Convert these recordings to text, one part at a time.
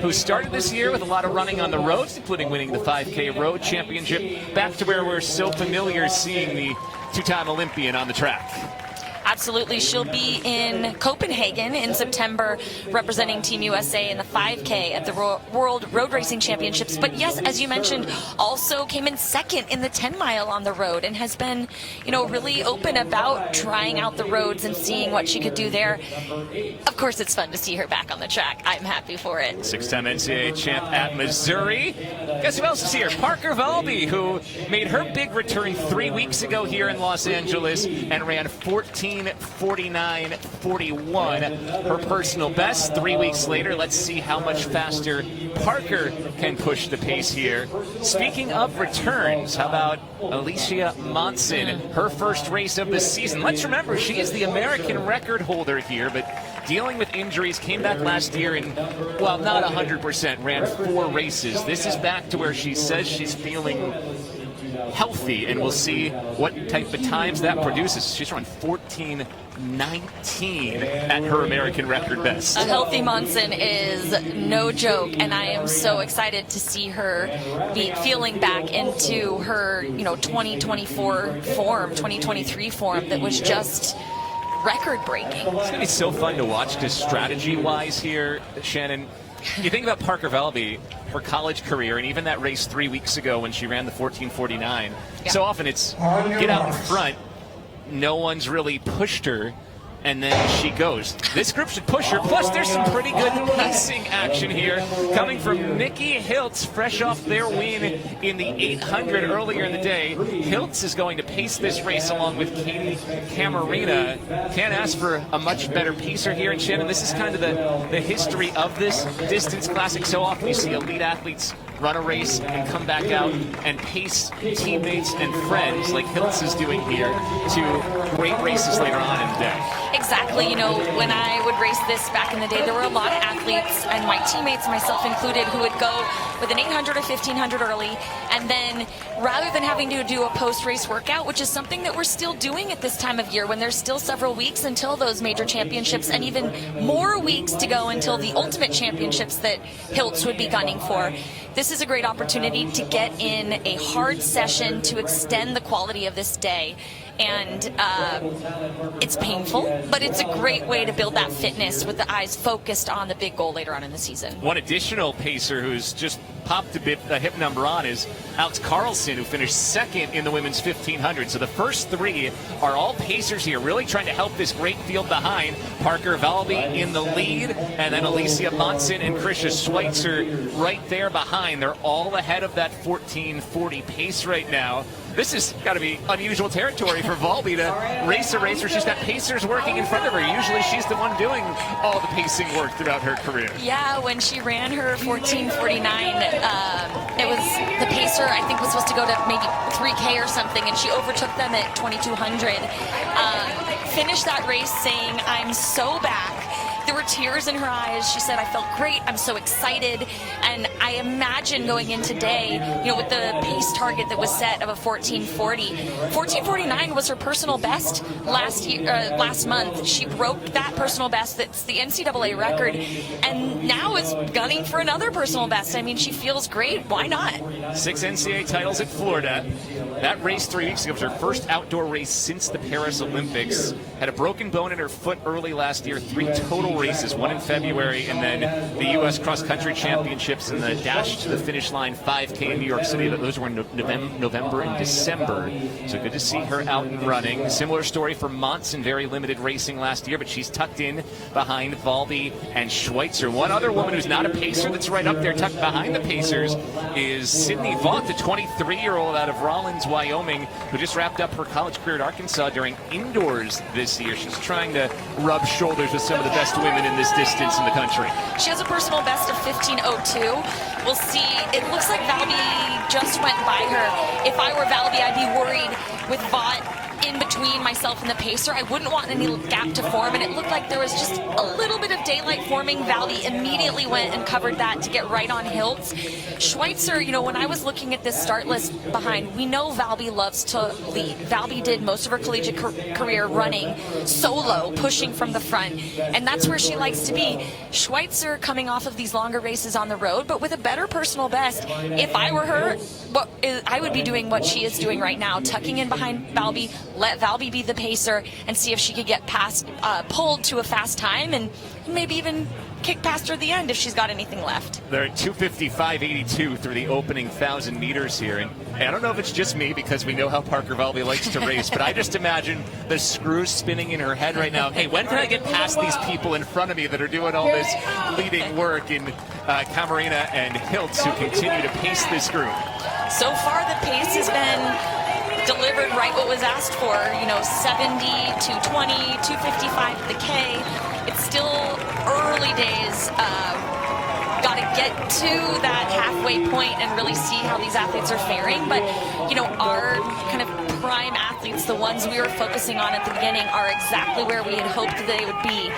who started this year with a lot of running on the roads, including winning the 5K Road Championship, back to where we're so familiar seeing the two-time Olympian on the track. Absolutely. She'll be in Copenhagen in September representing Team USA in the 5K at the World Road Racing Championships. But yes, as you mentioned, also came in second in the 10 mile on the road and has been, really open about trying out the roads and seeing what she could do there. Of course, it's fun to see her back on the track. I'm happy for it. Six-time NCAA champ at Missouri. Guess who else is here? Parker Valby, who made her big return 3 weeks ago here in Los Angeles and ran 14:49.41, her personal best. 3 weeks later, let's see how much faster Parker can push the pace here. Speaking of returns, how about Alicia Monson, her first race of the season? Let's remember, she is the American record holder here, but dealing with injuries, came back last year and, well, not 100%, ran 4 races. This is back to where she says she's feeling healthy, and we'll see what type of times that produces. She's run 14:19 at her American record best. A healthy Monson is no joke, and I am so excited to see her be feeling back into her 2024 form, 2023 form that was just record-breaking. It's going to be so fun to watch because strategy-wise here, Shannon, you think about Parker Valby, her college career, and even that race 3 weeks ago when she ran the 14:49. Yeah. So often it's get out in front, no one's really pushed her, and then she goes. This group should push her. Plus, there's some pretty good pacing action here coming from Nikki Hiltz, fresh off their win in the 800 earlier in the day. Hiltz is going to pace this race along with Katie Camarina. Can't ask for a much better pacer here. And Shannon, this is kind of the history of this distance classic. So often you see elite athletes run a race and come back out and pace teammates and friends like Hiltz is doing here to great races later on in the day. Exactly. When I would race this back in the day, there were a lot of athletes, and my teammates, myself included, who would go with an 800 or 1500 early, and then rather than having to do a post-race workout, which is something that we're still doing at this time of year when there's still several weeks until those major championships and even more weeks to go until the ultimate championships that Hiltz would be gunning for. This is a great opportunity to get in a hard session to extend the quality of this day. And it's painful, but it's a great way to build that fitness with the eyes focused on the big goal later on in the season. One additional pacer who's just popped a hip number on is Alex Carlson, who finished second in the women's 1500. So the first 3 are all pacers here, really trying to help this great field behind. Parker Valby in the lead, and then Alicia Monson and Krisha Schweitzer right there behind. They're all ahead of that 14:40 pace right now. This has got to be unusual territory for Valby to race a race where she's got pacers working in front of her. Usually she's the one doing all the pacing work throughout her career. Yeah, when she ran her 14:49, it was the pacer, I think, was supposed to go to maybe 3K or something, and she overtook them at 2200. Finished that race saying, "I'm so back." There were tears in her eyes. She said, "I felt great. I'm so excited." And I imagine going in today, with the pace target that was set of a 14:40. 14:49 was her personal best last month. She broke that personal best. That's the NCAA record, and now is gunning for another personal best. I mean, she feels great. Why not? 6 NCAA titles at Florida. That race 3 weeks ago was her first outdoor race since the Paris Olympics. Had a broken bone in her foot early last year. 3 total races, 1 in February, and then the U.S. Cross Country Championships and the dash to the finish line 5K in New York City. Those were in November and December. So good to see her out and running. Similar story for Monson, very limited racing last year, but she's tucked in behind Valby and Schweitzer. One other woman who's not a pacer that's right up there tucked behind the pacers is Sydney Vaught, the 23-year-old out of Rawlins, Wyoming, who just wrapped up her college career at Arkansas during indoors this year. She's trying to rub shoulders with some of the best women in this distance in the country. She has a personal best of 15:02. We'll see. It looks like Valby just went by her. If I were Valby, I'd be worried with Vaught in between myself and the pacer. I wouldn't want any gap to form, and it looked like there was just a little bit of daylight forming. Valby immediately went and covered that to get right on Hiltz. Schweitzer, you know, when I was looking at this start list behind, we know Valby loves to lead. Valby did most of her collegiate career running solo, pushing from the front, and that's where she likes to be. Schweitzer coming off of these longer races on the road, but with a better personal best. If I were her, I would be doing what she is doing right now, tucking in behind Valby, let Valby be the pacer, and see if she could get past, pulled to a fast time, and maybe even kick past her at the end if she's got anything left. They're at 2:55.82 through the opening 1,000 meters here, and I don't know if it's just me because we know how Parker Valby likes to race, but I just imagine the screws spinning in her head right now. Hey, when can I get past these people in front of me that are doing all this leading work in Camarena and Hiltz, who continue to pace this group? So far, the pace has been delivered right what was asked for. You know, 70, 220, 255 at the K. It's still early days. Got to get to that halfway point and really see how these athletes are faring. But, you know, our kind of prime athletes, the ones we were focusing on at the beginning, are exactly where we had hoped they would be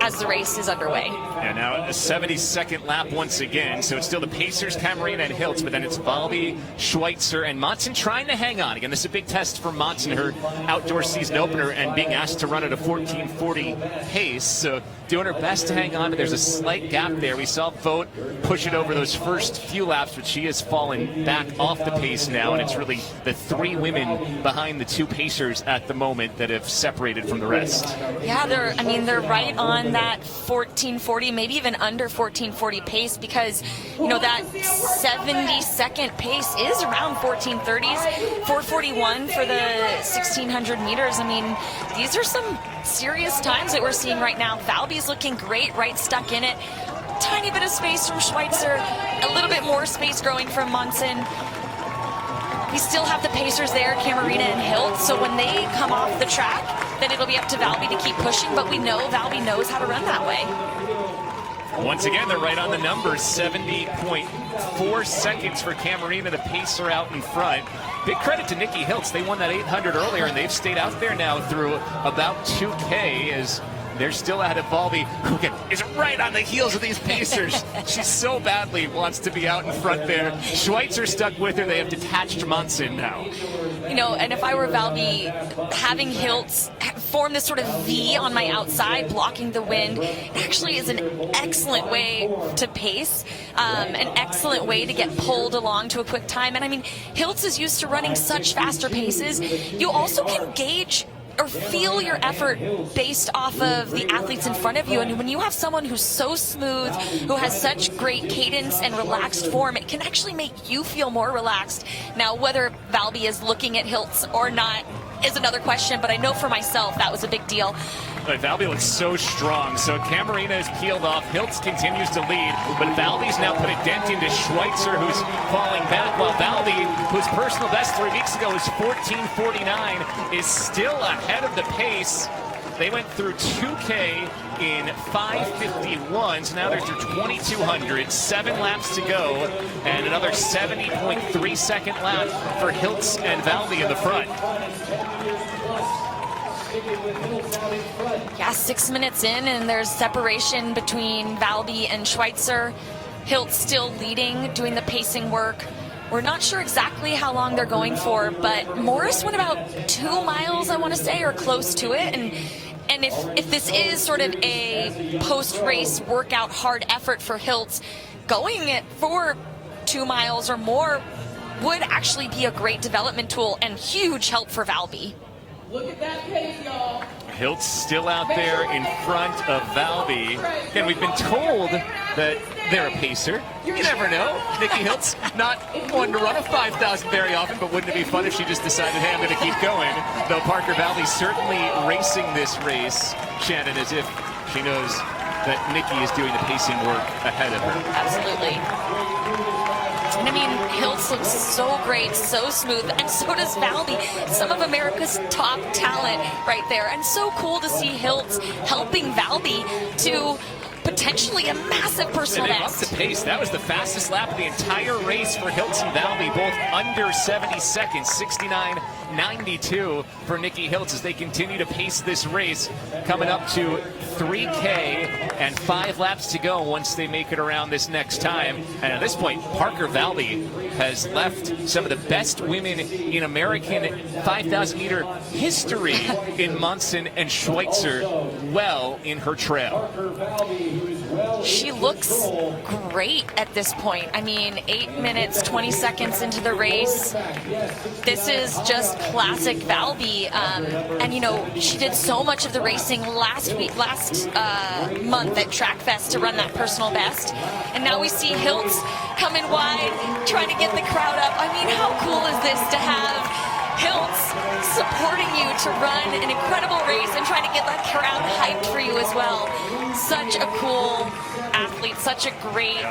as the race is underway. Yeah, now a 72nd lap once again, so it's still the Pacers, Camarena, and Hiltz, but then it's Valby, Schweitzer, and Monson trying to hang on. Again, this is a big test for Monson, her outdoor season opener, and being asked to run at a 14:40 pace, so doing her best to hang on. There's a slight gap there. We saw Vogt push it over those first few laps, but she has fallen back off the pace now, and it's really the three women behind the two Pacers at the moment that have separated from the rest. Yeah, they're right on that 14:40, maybe even under 14:40 pace, because, you know, that 72nd pace is around 14:30s, 4:41 for the 1,600 meters. I mean, these are some serious times that we're seeing right now. Valby's looking great, right stuck in it. Tiny bit of space from Schweitzer, a little bit more space growing from Monson. We still have the Pacers there, Camarena and Hiltz, so when they come off the track, then it'll be up to Valby to keep pushing, but we know Valby knows how to run that way. Once again, they're right on the numbers, 70.4 seconds for Camarena, the pacer out in front. Big credit to Nikki Hiltz. They won that 800 earlier, and they've stayed out there now through about 2K as they're still ahead of Valby, who is right on the heels of these Pacers. She so badly wants to be out in front there. Schweitzer stuck with her. They have detached Monson now. You know, and if I were Valby, having Hiltz form this sort of V on my outside, blocking the wind, actually is an excellent way to pace, an excellent way to get pulled along to a quick time. And I mean, Hiltz is used to running such faster paces. You also can gauge or feel your effort based off of the athletes in front of you. And when you have someone who's so smooth, who has such great cadence and relaxed form, it can actually make you feel more relaxed. Now, whether Valby is looking at Hiltz or not is another question, but I know for myself that was a big deal. But Valby looks so strong. So Camarena is peeled off. Hiltz continues to lead, but Valby's now put a dent into Schweitzer, who's falling back, while Valby, whose personal best 3 weeks ago was 14:49, is still ahead of the pace. They went through 2K in 5:51, so now they're through 2,200, 7 laps to go, and another 70.3 second lap for Hiltz and Valby in the front. Yeah, 6 minutes in, and there's separation between Valby and Schweitzer. Hiltz still leading, doing the pacing work. We're not sure exactly how long they're going for, but Morris went about 2 miles, I want to say, or close to it. And if this is sort of a post-race workout hard effort for Hiltz, going it for 2 miles or more would actually be a great development tool and huge help for Valby. Look at that pace, y'all. Hiltz still out there in front of Valby. Again, we've been told that they're a pacer. You never know. Nikki Hiltz, not one to run a 5,000 very often, but wouldn't it be fun if she just decided, hey, I'm going to keep going? Though Parker Valby certainly racing this race, Shannon, as if she knows that Nikki is doing the pacing work ahead of her. Absolutely. And I mean, Hiltz looks so great, so smooth, and so does Valby. Some of America's top talent right there. And so cool to see Hiltz helping Valby to potentially a massive personal and they best. Upped the pace. That was the fastest lap of the entire race for Hiltz and Valby, both under 70 seconds, 69 92 for Nikki Hiltz as they continue to pace this race, coming up to 3K and 5 laps to go once they make it around this next time. And at this point, Parker Valby has left some of the best women in American 5,000 meter history in Monson and Schweitzer well in her trail. She looks great at this point. I mean, 8 minutes, 20 seconds into the race. This is just classic Valby. And, you know, she did so much of the racing last month at Track Fest to run that personal best. And now we see Hiltz coming wide, trying to get the crowd up. I mean, how cool is this to have Hiltz supporting you to run an incredible race and trying to get that crowd hyped for you as well. Such a cool athlete, such a great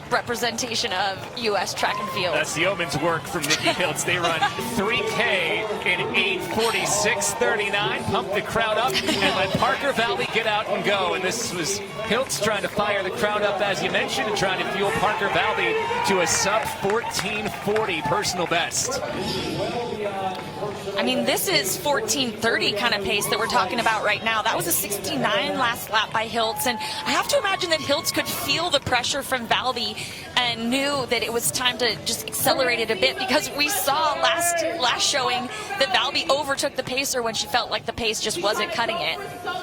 representation of U.S. track and field. That's the yeoman's work from Nikki Hiltz. They run 3K in 8:46:39, pump the crowd up, and let Parker Valby get out and go. And this was Hiltz trying to fire the crowd up, as you mentioned, and trying to fuel Parker Valby to a sub 14:40 personal best. I mean, this is 14:30 kind of pace that we're talking about right now. That was a 69 last lap by Hiltz, and I have to imagine that Hiltz could feel the pressure from Valby and knew that it was time to just accelerate it a bit, because we saw last showing that Valby overtook the pacer when she felt like the pace just wasn't cutting it.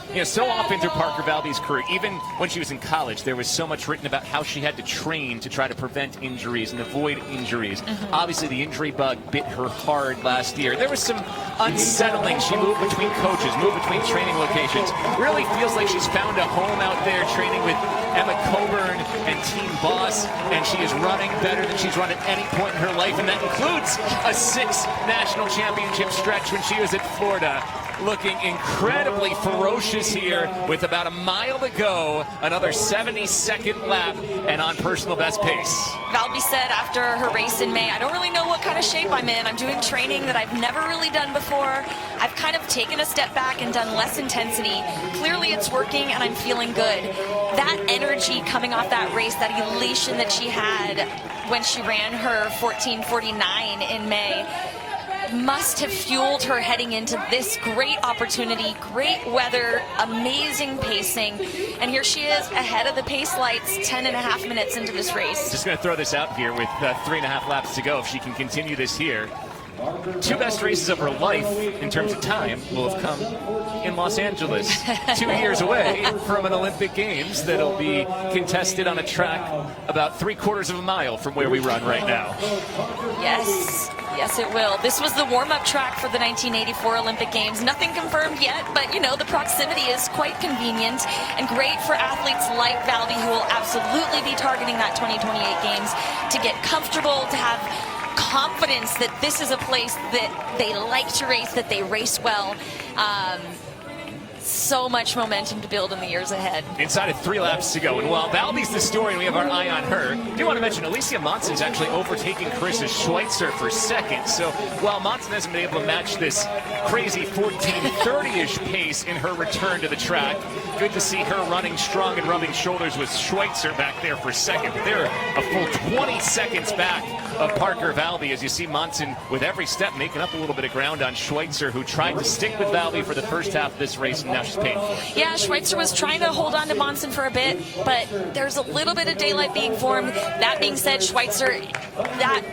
You know, so often through Parker Valby's career, even when she was in college, there was so much written about how she had to train to try to prevent injuries and avoid injuries. Obviously, the injury bug bit her hard last year. There was some unsettling. She moved between coaches, moved between training locations. Really feels like she's found a home out there training with Emma Coburn and Team Boss, and she is running better than she's run at any point in her life, and that includes a 6 national championship stretch when she was at Florida. Looking incredibly ferocious here with about a mile to go, another 72nd lap, and on personal best pace. Valby said after her race in May, I don't really know what kind of shape I'm in. I'm doing training that I've never really done before. I've kind of taken a step back and done less intensity. Clearly it's working and I'm feeling good. That energy coming off that race, that elation that she had when she ran her 14:49 in May, must have fueled her heading into this great opportunity, great weather, amazing pacing, and here she is ahead of the pace lights 10.5 minutes into this race. Just going to throw this out here with 3.5 laps to go. If she can continue this here, 2 best races of her life in terms of time will have come in Los Angeles, 2 years away from an Olympic Games that'll be contested on a track about 3/4 of a mile from where we run right now. Yes, it will. This was the warm-up track for the 1984 Olympic Games. Nothing confirmed yet, but, you know, the proximity is quite convenient and great for athletes like Valby, who will absolutely be targeting that 2028 Games, to get comfortable, to have confidence that this is a place that they like to race, that they race well. So much momentum to build in the years ahead. Inside of 3 laps to go, and while Valby's the story and we have our eye on her, I do want to mention Alicia Monson's actually overtaking Carissa Schweitzer for second. So while Monson hasn't been able to match this crazy 14:30-ish pace in her return to the track, good to see her running strong and rubbing shoulders with Schweitzer back there for second. But they're a full 20 seconds back of Parker Valby, as you see Monson with every step making up a little bit of ground on Schweitzer, who tried to stick with Valby for the first half of this race, and now she's paid for it. Yeah, Schweitzer was trying to hold on to Monson for a bit, but there's a little bit of daylight being formed. That being said, Schweitzer, that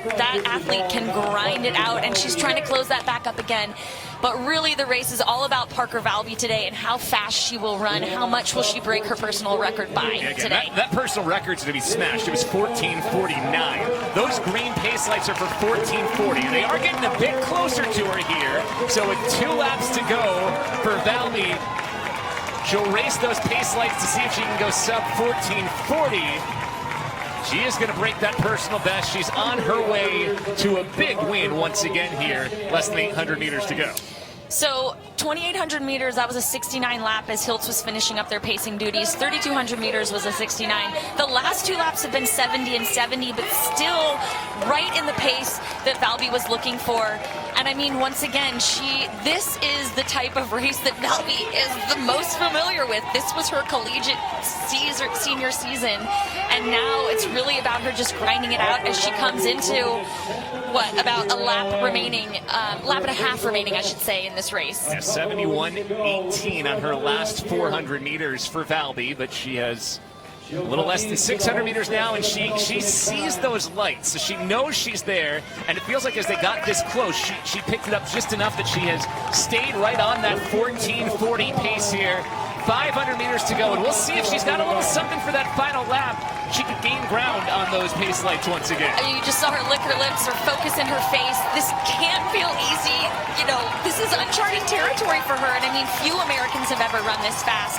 athlete can grind it out, and she's trying to close that back up again. But really, the race is all about Parker Valby today and how fast she will run. How much will she break her personal record by today? That personal record's going to be smashed. It was 14:49. Those green pace lights are for 14:40. They are getting a bit closer to her here. So with 2 laps to go for Valby, she'll race those pace lights to see if she can go sub 14:40. She is going to break that personal best. She's on her way to a big win once again here. Less than 800 meters to go. So 2,800 meters, that was a 69 lap as Hiltz was finishing up their pacing duties. 3,200 meters was a 69. The last 2 laps have been 70 and 70, but still right in the pace that Valby was looking for. And I mean, once again, this is the type of race that Valby is the most familiar with. This was her collegiate senior season, and now it's really about her just grinding it out as she comes into about a lap remaining, lap and a half remaining, I should say, in this race. Yeah, 71.18 on her last 400 meters for Valby, but she has a little less than 600 meters now, and she sees those lights, so she knows she's there, and it feels like as they got this close, she picked it up just enough that she has stayed right on that 14:40 pace here. 500 meters to go, and we'll see if she's got a little something for that final lap. She could gain ground on those pace lights once again. I mean, you just saw her lick her lips, her focus in her face. This can't feel easy. You know, this is uncharted territory for her, and I mean, few Americans have ever run this fast.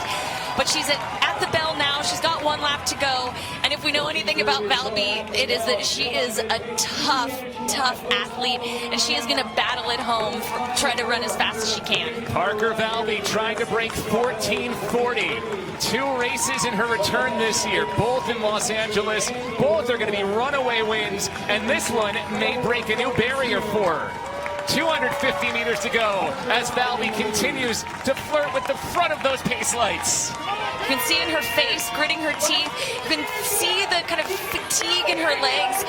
But she's at the bell now. She's got one lap to go. And if we know anything about Valby, it is that she is a tough athlete, and she is going to battle it home, trying to run as fast as she can. Parker Valby trying to break 14:40. 2 races in her return this year, both in Los Angeles. Both are going to be runaway wins, and this one may break a new barrier for her. 250 meters to go as Valby continues to flirt with the front of those pace lights. You can see in her face, gritting her teeth. You can see the kind of fatigue in her legs.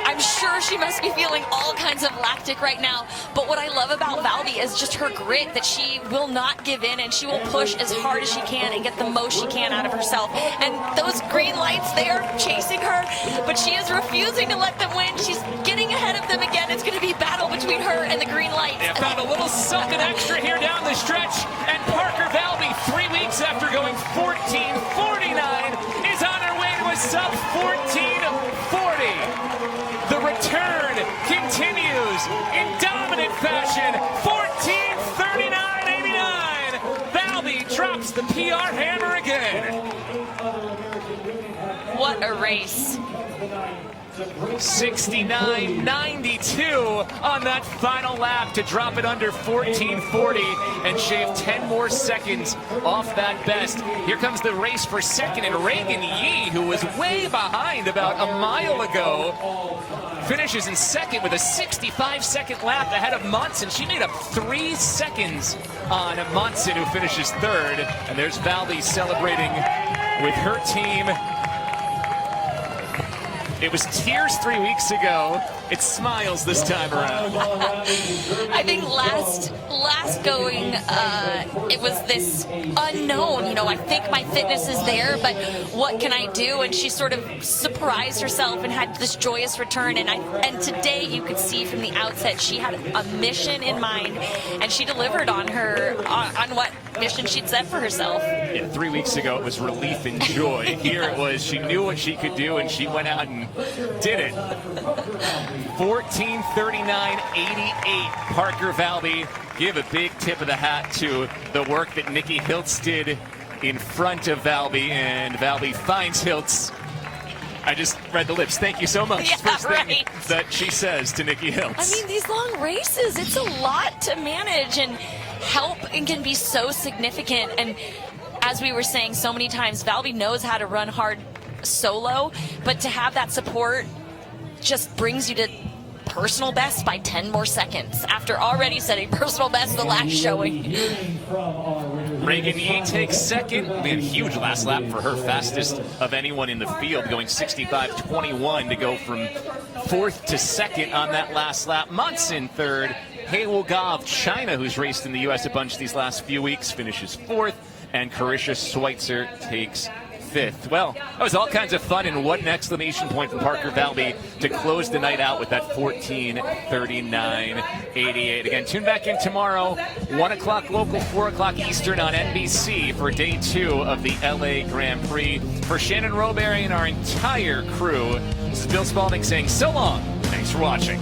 I'm sure she must be feeling all kinds of lactic right now. But what I love about Valby is just her grit, that she will not give in, and she will push as hard as she can and get the most she can out of herself. And those green lights, they are chasing her, but she is refusing to let them win. She's getting ahead of them again. It's going to be a battle between her and the green lights. They found a little something extra here down the stretch, and Parker Valby, 3 weeks after going 14:49, is on her way to a sub 14:40. The return continues in dominant fashion. 14:39.89. Valby drops the PR hammer again. What a race. 69.92 on that final lap to drop it under 14:40 and shave 10 more seconds off that best. Here comes the race for second, and Reagan Yee, who was way behind about a mile ago, finishes in second with a 65-second lap ahead of Monson. She made up 3 seconds on Monson, who finishes third. And there's Valby celebrating with her team. It was tears 3 weeks ago. It's smiles this time around. I think last going, it was this unknown. You know, I think my fitness is there, but what can I do? And she sort of surprised herself and had this joyous return. And today you could see from the outset she had a mission in mind, and she delivered on what mission she'd set for herself. Yeah, 3 weeks ago it was relief and joy. Here it was she knew what she could do, and she went out and did it. 14:39.88. Parker Valby. Give a big tip of the hat to the work that Nikki Hiltz did in front of Valby, and Valby finds Hiltz. I just read the lips. Thank you so much. Yeah, First thing right. that she says to Nikki Hiltz. I mean, these long races, it's a lot to manage, and help can be so significant. And as we were saying so many times, Valby knows how to run hard solo, but to have that support just brings you to personal best by 10 more seconds after already setting personal best the last showing. Reagan Yee takes second. We had a huge last lap for her, fastest of anyone in the field, going 65.21 to go from 4th to 2nd on that last lap. Monson third. Haywoo Ga of China, who's raced in the U.S. a bunch these last few weeks, finishes 4th, and Carisha Schweitzer takes 5th. Well, that was all kinds of fun, and what an exclamation point from Parker Valby to close the night out with that 14:39.88. Again, tune back in tomorrow, 1 o'clock local, 4 o'clock Eastern on NBC for day 2 of the LA Grand Prix. For Shannon Roberry and our entire crew, this is Bill Spalding saying so long. Thanks for watching.